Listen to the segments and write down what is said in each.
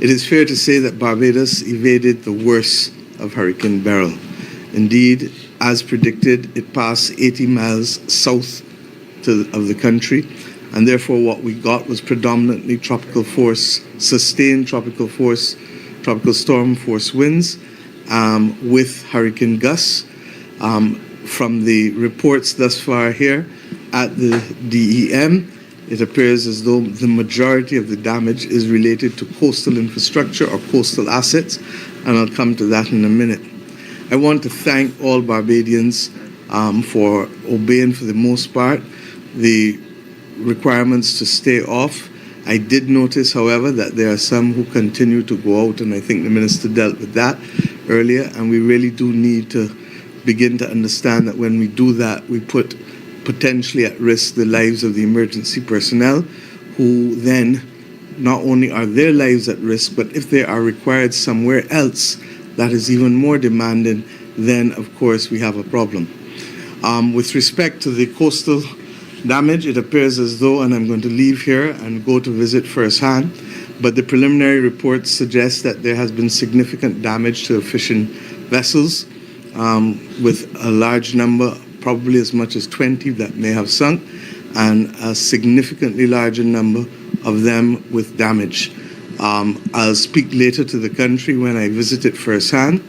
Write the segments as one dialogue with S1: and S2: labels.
S1: It is fair to say that Barbados evaded the worst of Hurricane Beryl. Indeed, as predicted, it passed 80 miles south of the country, and therefore what we got was predominantly tropical force, sustained tropical storm force winds with hurricane gusts. From the reports thus far here at the DEM, it appears as though the majority of the damage is related to coastal infrastructure or coastal assets, and I'll come to that in a minute. I want to thank all Barbadians for obeying, for the most part, the requirements to stay off. I did notice, however, that there are some who continue to go out, and I think the Minister dealt with that earlier, and we really do need to begin to understand that when we do that, we put potentially at risk the lives of the emergency personnel, who then not only are their lives at risk, but if they are required somewhere else that is even more demanding, then of course we have a problem. With respect to the coastal damage, it appears as though, and I'm going to leave here and go to visit firsthand, but the preliminary reports suggest that there has been significant damage to fishing vessels, with a large number, probably as much as 20 that may have sunk, and a significantly larger number of them with damage. I'll speak later to the country when I visit it firsthand.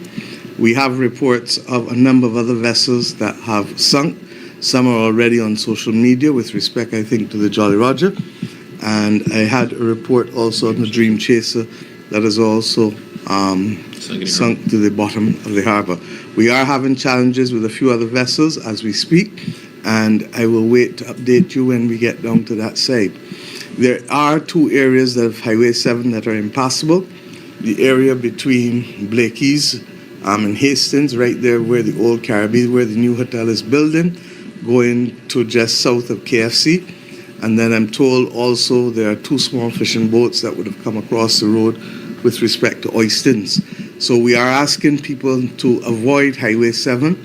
S1: We have reports of a number of other vessels that have sunk. Some are already on social media with respect, I think, to the Jolly Roger. And I had a report also on the Dream Chaser that has also sunk to the bottom of the harbour. We are having challenges with a few other vessels as we speak, and I will wait to update you when we get down to that side. There are two areas of Highway 7 that are impassable. The area between Blakey's and Hastings, right there where the old Caribbean, where the new hotel is building, going to just south of KFC. And then I'm told also there are two small fishing boats that would have come across the road with respect to Oystins. So we are asking people to avoid Highway 7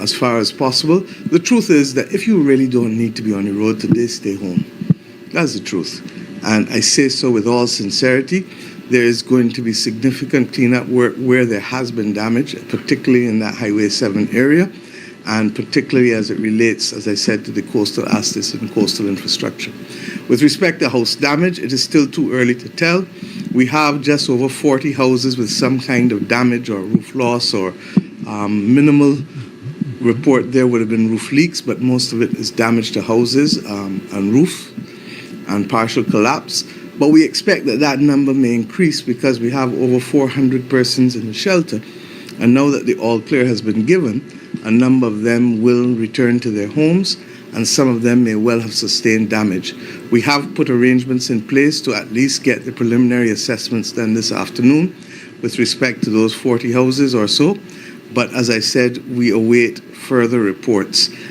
S1: as far as possible. The truth is that if you really don't need to be on the road today, stay home. That's the truth. And I say so with all sincerity. There is going to be significant cleanup work where there has been damage, particularly in that Highway 7 area, and particularly as it relates, as I said, to the coastal assets and coastal infrastructure. With respect to house damage, it is still too early to tell. We have just over 40 houses with some kind of damage or roof loss, or minimal report there would have been roof leaks, but most of it is damage to houses and roof and partial collapse. But we expect that that number may increase because we have over 400 persons in the shelter. And now that the all clear has been given, a number of them will return to their homes, and some of them may well have sustained damage. We have put arrangements in place to at least get the preliminary assessments done this afternoon with respect to those 40 houses or so. But as I said, we await further reports.